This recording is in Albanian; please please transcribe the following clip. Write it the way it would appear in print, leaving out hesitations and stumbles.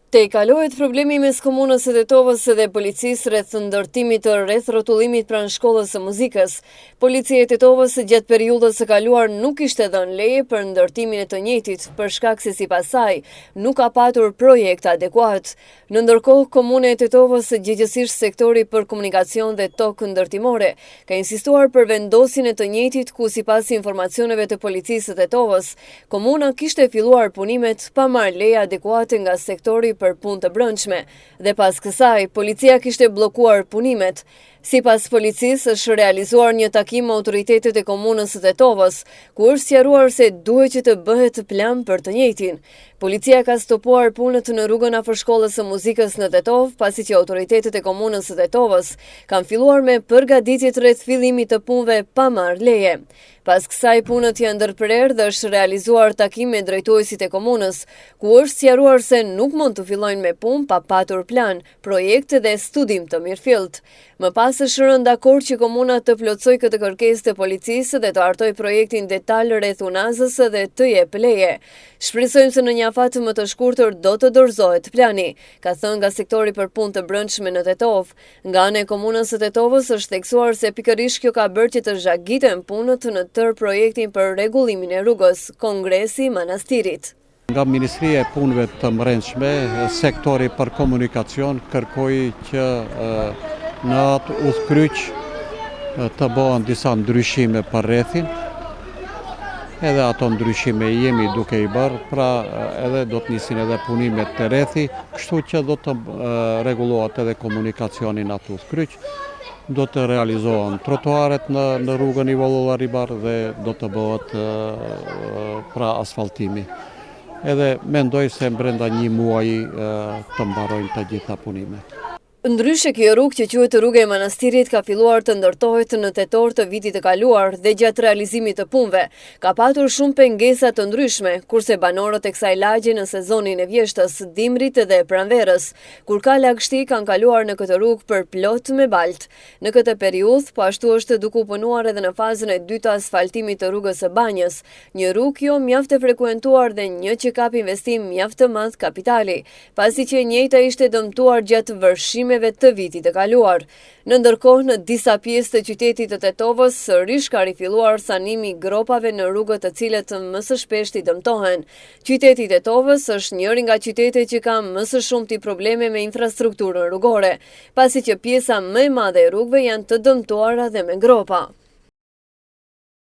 Te kalohet problemi mes komunës së Tetovës dhe policisë rreth ndërtimit të rreth rrotullimit pranë shkollës së muzikës. Policia e Tetovës gjatë periudhës së kaluar nuk kishte dhënë leje për ndërtimin e të njëjtit, për shkak se sipas saj nuk ka patur projekt adekuat. Në ndërkohë, komuna e Tetovës, gjithsesi sektori për komunikacion dhe tokë ndërtimore, ka insistuar për vendosjen e të njëjtit ku sipas informacioneve të policisë së Tetovës, komuna kishte filluar punimet pa marrë leje adekuate nga sektori për punë të brendshme dhe pas kësaj policia kishte bllokuar punimet. Sipas policisë, është realizuar një takim me autoritetet e komunës së Tetovës, ku është sqaruar se duhet që të bëhet plan për të njëjtin. Policia ka stopuar punët në rrugën afër shkollës së muzikës në Tetovë, pasi që autoritetet e komunës së Tetovës kanë filluar me përgatitjet rreth fillimit të punëve pa marrë leje. Pas kësaj punët janë ndërprerë dhe është realizuar takim me drejtuesit e komunës, ku është sqaruar se nuk mund të fillojnë me punë pa patur plan, projekt dhe studim të mirëfillt. Më pas është rënë dakord që komuna të plotësoj këtë kërkesë të policisë dhe të hartoj projektin detaj rreth unazës dhe të jep leje. Shpresojmë se në një afat më të shkurtër do të dorëzohet plani, ka thënë nga sektori për punë të brendshme në Tetovë. Nga ana e komunës së Tetovës është theksuar se pikërisht kjo ka bërë që të zhagiten punët në tërë projektin për rregullimin e rrugës Kongresi Manastirit. Nga Ministria e Punëve të Brendshme, sektori për komunikacion kërkoi që në atë udhkryq të bëhen disa ndryshime për rrethin. Edhe ato ndryshime jemi duke i bërë, pra edhe do të nisin edhe punimet të rrethi, kështu që do të rregullohet edhe komunikacioni në atë udhkryq. Do të realizohen trotuaret në rrugën Ivo Llollaribar dhe do të bëhet pra asfaltimi. Edhe mendoj se brenda një muaji të mbarojnë të gjitha punimet. Ndryshe, kjo rrugë që quhet rruga e Manastirit ka filluar të ndërtohet në tetor të vitit të kaluar dhe gjatë realizimit të punëve ka patur shumë pengesa të ndryshme, kurse banorët e kësaj lagje në sezonin e vjeshtës, dimrit dhe pranverës, kur ka lagështi, kanë kaluar në këtë rrugë për plot me balt. Në këtë periudhë, po ashtu është duke u punuar edhe në fazën e dytë të asfaltimit të rrugës së Banjës, një rrugë jo mjaft e frekuentuar dhe një që kap investim mjaft të madh kapitali, pasi që e njëjta ishte dëmtuar gjatë vërshimeve të vitit të kaluar. Në ndërkohë, në disa pjesë të qytetit të Tetovës, sërish ka rifilluar sanimi gropave në rrugët të cilët më së shpeshti dëmtohen. Qyteti i Tetovës është njëri nga qytetet që ka më së shumti probleme me infrastrukturën rrugore, pasi që pjesa më e madhe e rrugëve janë të dëmtuara dhe me gropa.